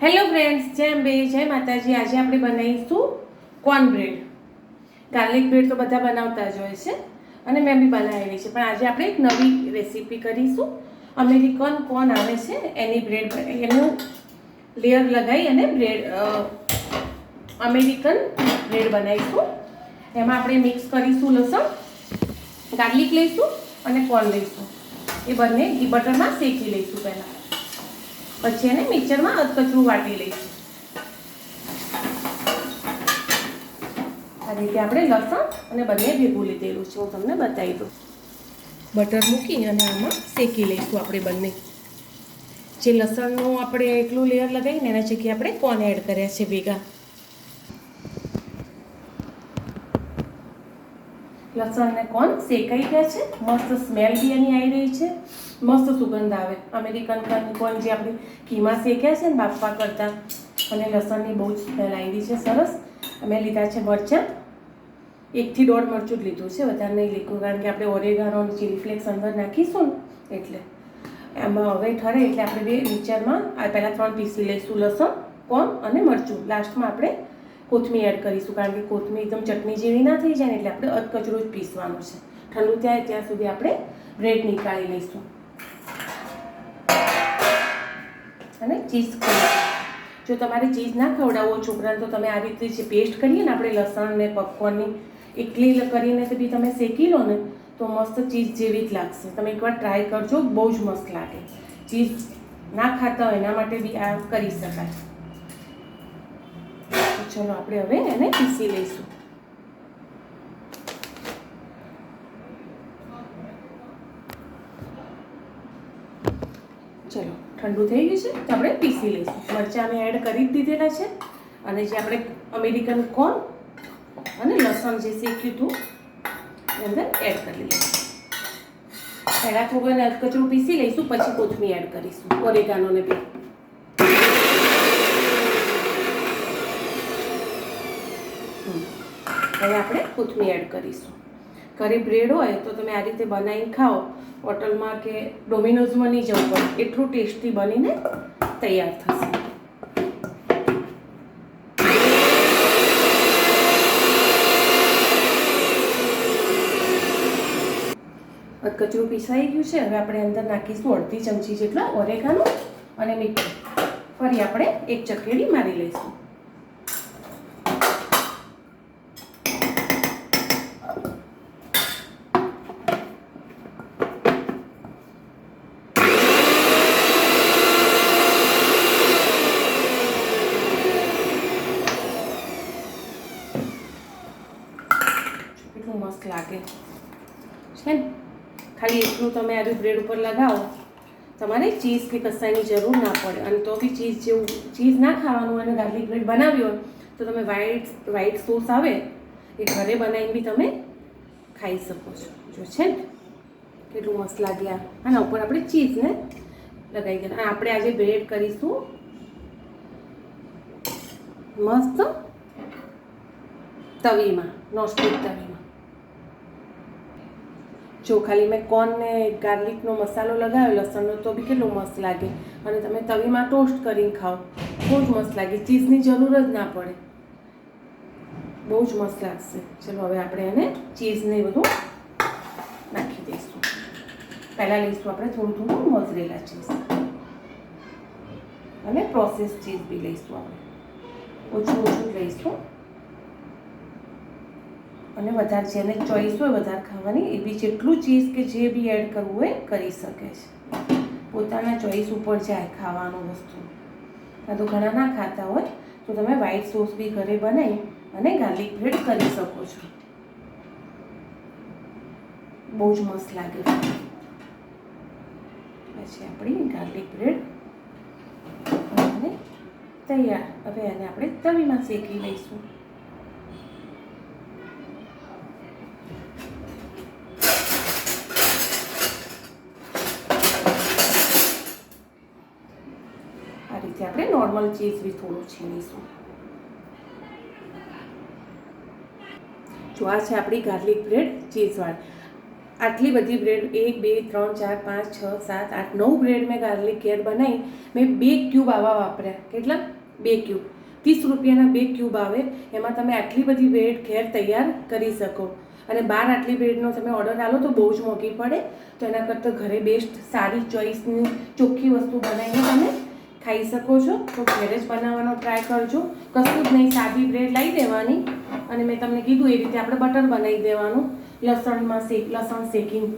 Hello friends, જય અંબે, જય માતાજી. આજે આપણે બનાવીશું કોર્ન બ્રેડ. ગાર્લિક બ્રેડ તો બધા બનાવતા જ હોય છે અને મેં બી બનાવેલી છે, પણ આજે આપણે એક નવી રેસીપી કરીશું. અમેરિકન કોર્ન આવે છે એની બ્રેડ, એનું લેયર લગાવી અને બ્રેડ અમેરિકન બ્રેડ બનાવીશું. એમાં આપણે મિક્સ કરીશું લસણ, ગાર્લિક લઈશું અને કોર્ન લઈશું. એ બંને ઘી બટરમાં શેકી લઈશું પહેલાં, પછી એને મિક્સરમાં અધકચરું વાટી લઈશું. આ રીતે આપણે લસણ અને બંને ભેગું લીધેલું છે, હું તમને બતાવી દઉં. બટર મૂકી અને આમાં શેકી લઈશું આપણે બંને. જે લસણનું આપણે એકલું લેયર લગાવીને એના જગ્યાએ આપણે કોર્ન એડ કર્યા છે ભેગા. લસણ ને કોર્ન શેકાઈ ગયા છે, મસ્ત સ્મેલ બી એની આવી રહી છે, મસ્ત સુગંધ આવે. અમેરિકન કોર્ન જે આપણે ઘીમાં શેક્યા છે ને બાફવા કરતાં, અને લસણની બહુ જ સ્મેલ આવી છે સરસ. અમે લીધા છે મરચાં, 1 થી 1.5 મરચું જ લીધું છે, વધારે નહીં લીધું, કારણ કે આપણે ઓરેગાનો અને ચીલી ફ્લેક્સ અંદર નાખીશું ને એટલે. એમાં હવે ઠરે એટલે આપણે બે મિક્સરમાં પહેલાં 3 પીસી લઈશું, લસણ, કોર્ન અને મરચું. લાસ્ટમાં આપણે કોથમીર એડ કરીશું, કારણ કે કોથમીર એકદમ ચટણી જેવી ના થઈ જાય ને, એટલે આપણે અધકચરું જ પીસવાનું છે. ઠંડુ થાય ત્યાં સુધી આપણે બ્રેડ નીકાળી લઈશું અને ચીઝ ખવડાવીશું. જો તમારે ચીઝ ના ખવડાવવો છોકરાને, તો તમે આ રીતે જે પેસ્ટ કરીએ ને આપણે લસણ ને પપકોર્નની, એકલી કરીને બી તમે શેકી લો ને તો મસ્ત ચીઝ જેવી જ લાગશે. તમે એકવાર ટ્રાય કરજો, બહુ જ મસ્ત લાગે. ચીઝ ના ખાતા હોય એના માટે બી આ કરી શકાય. ચલો આપણે હવે એને પીસી લઈશું. ચલો ઠંડુ થઈ ગયું છે તો આપણે પીસી લઈશું. મરચાં અમે એડ કરી જ દીધેલા છે, અને જે આપણે અમેરિકન કોર્ન અને લસણ જે શેક્યું હતું એ અંદર એડ કરી લઈશું. પહેલાં થોડું એને અધકચરું પીસી લઈશું, પછી કોથમીર એડ કરીશું, ઓરેગાનોને બી. હવે આપણે કોથમીર એડ કરીશું. ઘરે બ્રેડ હોય તો તમે આ રીતે બનાવીને ખાઓ, હોટલમાં કે ડોમિનોઝમાં નહીં જવું પડે, એટલું ટેસ્ટી બનીને તૈયાર થશે. કચરું પીસાઈ ગયું છે. હવે આપણે અંદર નાખીશું 1/2 ચમચી જેટલા ઓરેગાનો અને મીઠું. ફરી આપણે એક ચકેડી મારી લઈશું. કેટલું મસ્ત લાગે છે ને. ખાલી એટલું તમે આ બ્રેડ ઉપર લગાવો, તમારે ચીઝ કે કશાની જરૂર ના પડે. અને તો બી ચીઝ ના ખાવાનું અને ગાર્લિક બ્રેડ બનાવી હોય તો તમે વ્હાઈટ સોસ આવે એ ઘરે બનાવીને બી તમે ખાઈ શકો છો. જો છે ને કેટલું મસ્ત લાગે. આના ઉપર આપણે ચીઝને લગાવી દઈએ. આપણે આજે બ્રેડ કરીશું મસ્ત તવીમાં, નોનસ્ટિક તવીમાં. જો ખાલી મેં કોર્ન ને ગાર્લિકનો મસાલો લગાવ્યો લસણનો, તો બી કેટલું મસ્ત લાગે. અને તમે તવીમાં ટોસ્ટ કરીને ખાઓ, બહુ જ મસ્ત લાગે. ચીઝની જરૂર જ ના પડે, બહુ જ મસ્ત લાગશે. ચલો હવે આપણે એને ચીઝને બધું નાખી દઈશું. પહેલાં લઈશું આપણે થોડું મોઝરેલા ચીઝ અને પ્રોસેસ ચીઝ બી લઈશું. આપણે ઓછું લઈશું, અને વધારે જેને ચોઈસ હોય વધારે ખાવાની એ બી જેટલું ચીઝ કે જે બી એડ કરવું હોય કરી શકે છે. પોતાના ચોઈસ ઉપર જાય ખાવાનું વસ્તુ. કાં તો ઘણા ના ખાતા હોય તો તમે વ્હાઈટ સોસ બી ઘરે બનાવી અને ગાર્લિક બ્રેડ કરી શકો છો. બહુ જ મસ્ત લાગે. પછી આપણી ગાર્લિક બ્રેડ અને તૈયાર. હવે એને આપણે તવીમાં શેકી લઈશું. આ રીતે આપણે નોર્મલ ચીઝ બી થોડું છીણીશું. જો આ છે આપણી ગાર્લિક બ્રેડ ચીઝવાળી. આટલી બધી બ્રેડ 1 2 3 4 5 6 7 8 9 બ્રેડ મેં ગાર્લિક ઘેર બનાવી. મેં 2 ક્યુબ આવા વાપર્યા. કેટલા? 2 ક્યુબ. 30 રૂપિયાના 2 ક્યુબ આવે. એમાં તમે આટલી બધી બ્રેડ ઘેર તૈયાર કરી શકો. અને બહાર આટલી બ્રેડનો તમે ઓર્ડર આલો તો બહુ જ મોંઘી પડે. તો એના કરતાં ઘરે બેસ્ટ સારી ચોઈસની ચોખ્ખી વસ્તુ બનાવીને તમે ખાઈ શકો છો. તો ઘરે જ બનાવવાનો ટ્રાય કરજો. કશું જ નહીં, સાદી બ્રેડ લઈ દેવાની અને મેં તમને કીધું એ રીતે આપણે બટર બનાવી દેવાનું. લસણ શેકીને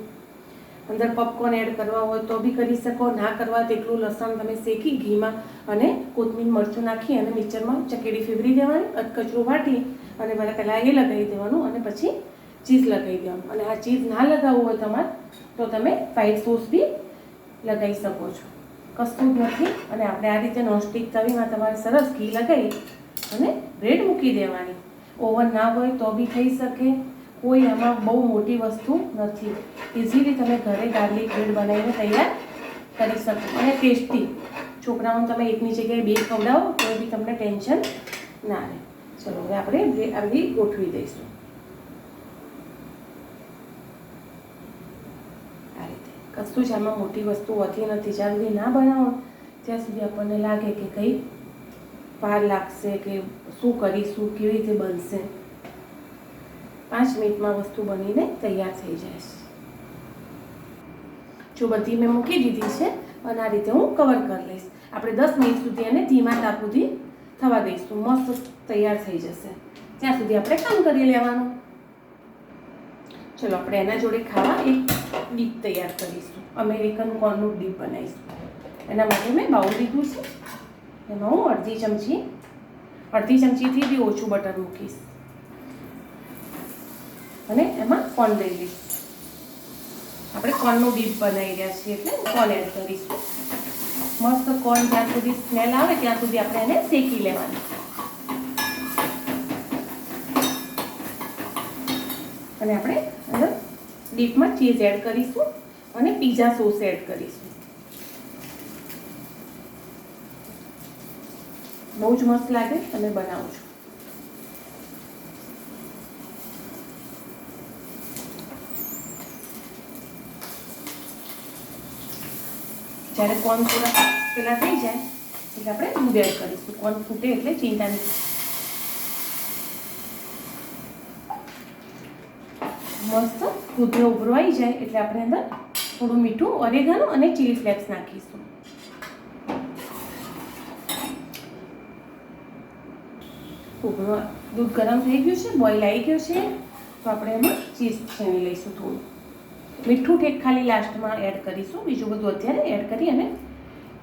અંદર પોપકોર્ન એડ કરવા હોય તો બી કરી શકો. ના કરવા તો એટલું લસણ તમે શેકી ઘીમાં અને કોથમીર મરચું નાખી અને મિક્સરમાં ચકેડી ફેવરી દેવાની. કચરું વાટી અને પહેલાં એ લગાવી દેવાનું અને પછી ચીઝ લગાવી દેવાનું. અને આ ચીઝ ના લગાવવું હોય તમારે તો તમે વ્હાઈટ સોસ બી લગાવી શકો છો. કશું જ નથી. અને આપણે આ રીતે નોનસ્ટિક તવીમાં તમારે સરસ ઘી લગાવી અને બ્રેડ મૂકી દેવાની. ઓવન ના હોય તો બી થઈ શકે. કોઈ આમાં બહુ મોટી વસ્તુ નથી. ઇઝીલી તમે ઘરે ગાર્લિક બ્રેડ બનાવીને તૈયાર કરી શકો અને ટેસ્ટી. છોકરાઓને તમે એકની જગ્યાએ 2 ખવડાવો તો બી તમને ટેન્શન ના રહે. ચલો હવે આપણે આવી ગોઠવી દઈશું આ રીતે. કશું જ આમાં મોટી વસ્તુ હોતી નથી. જ્યાં સુધી ના બનાવો ત્યાં સુધી આપણને લાગે કે કંઈ વાર લાગશે કે શું કરીશું, કેવી રીતે બનશે. 5 મિનિટમાં વસ્તુ બનીને તૈયાર થઈ જાય છે. જો બધી મેં મૂકી દીધી છે અને આ રીતે હું કવર કરી લઈશ. આપણે 10 મિનિટ સુધી એને ધીમા તાપ સુધી થવા દઈશું. મસ્ત તૈયાર થઈ જશે. ત્યાં સુધી આપણે કામ કરી લેવાનું. ચલો આપણે એના જોડે ખાવા એક ડીપ તૈયાર કરીશું. અમેરિકન કોર્નનું ડીપ બનાવીશું. એના માટે મેં બાઉલ લીધું છે. એમાં હું અડધી ચમચીથી બી ઓછું બટર મૂકીશ અને એમાં કોર્ન લઈ લઈશ. આપણે કોર્નનું ડીપ બનાવી રહ્યા છીએ એટલે કોર્ન એડ કરીશું. મસ્ત કોર્ન જ્યાં સુધી સ્મેલ આવે ત્યાં સુધી આપણે એને શેકી લેવાનું. અને આપણે અંદર ડીપમાં ચીઝ એડ કરીશું અને પીઝા સોસ એડ કરીશું. બહુ જ મસ્ત લાગે. તમે બનાવજો. જ્યારે કોર્ન થોડા પેલા થઈ જાય એટલે આપણે દૂધ એડ કરીશું. કોર્ન ફૂટે એટલે ચિંતા નહીં. મસ્ત દૂધનો ઉભરો આવી જાય એટલે આપણે અંદર થોડું મીઠું, ઓરેગાનો અને ચીલી ફ્લેક્સ નાખીશું. દૂધ ગરમ થઈ ગયું છે, બોઇલ આવી ગયું છે તો આપણે એમાં ચીઝ છીણી લઈશું. થોડું મીઠું ઠેક ખાલી લાસ્ટમાં એડ કરીશું. બીજું બધું અત્યારે એડ કરી અને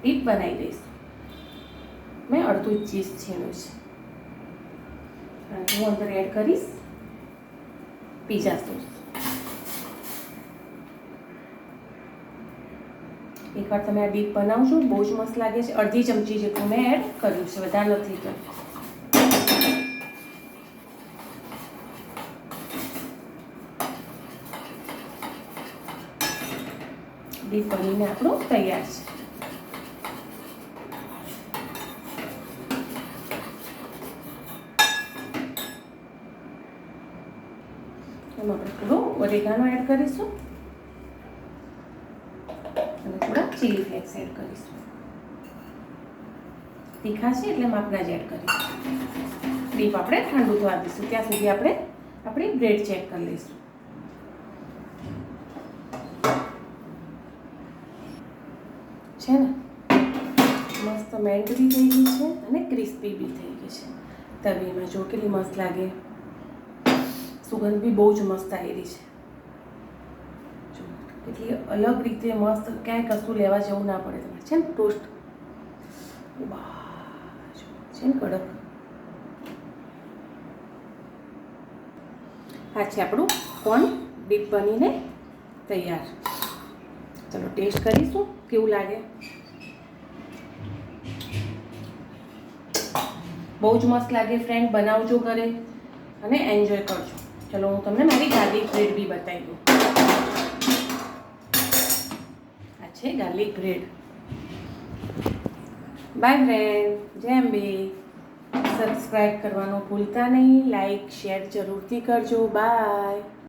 ડીપ બનાવી દઈશું. મેં અડધું ચીઝ છીણ્યું છે. હું અંદર એડ કરીશ પીઝા સોસ. એકવાર તમે આ ડીપ બનાવજો, બહુ જ મસ્ત લાગે છે. અડધી ચમચી જેટલું મેં એડ કર્યું છે, વધારે નથી કર્યું. ડીપ બનીને આપણું તૈયાર છે. એમાં આપણે થોડો ઓરેગાનો એડ કરીશું અને થોડા ચીલી ફ્લેક્સ એડ કરીશું. તીખા છે એટલે માપના જ એડ કરીશું. ડીપ આપણે ઠંડુ થવા દઈશું. ત્યાં સુધી આપણે આપણી બ્રેડ ચેક કરી લઈશું. છે ને મસ્ત મેલ્ટ બી થઈ ગઈ છે અને ક્રિસ્પી બી થઈ ગઈ છે. તવીમાં જો કેટલી મસ્ત લાગે. સુગંધ બી બહુ જ મસ્ત આવી છે. જો કેટલી અલગ રીતે મસ્ત, ક્યાંય કશું લેવા જેવું ના પડે તમારે. છે ને ટોસ્ટ છે ને કડક. આ છે આપણું કોર્ન ડીપ બનીને તૈયાર. ચલો ટેસ્ટ કરીશું કેવું લાગે. બહુ જ મસ્ત લાગે ફ્રેન્ડ. બનાવજો ઘરે અને એન્જોય કરજો. ચલો હું તમને મારી ગાર્લિક બ્રેડ બી બતાવી દઉં. આ છે ગાર્લિક બ્રેડ. By friend. જય અંબે. સબસ્ક્રાઈબ કરવાનું ભૂલતા નહીં. લાઈક શેર જરૂરથી કરજો. બાય.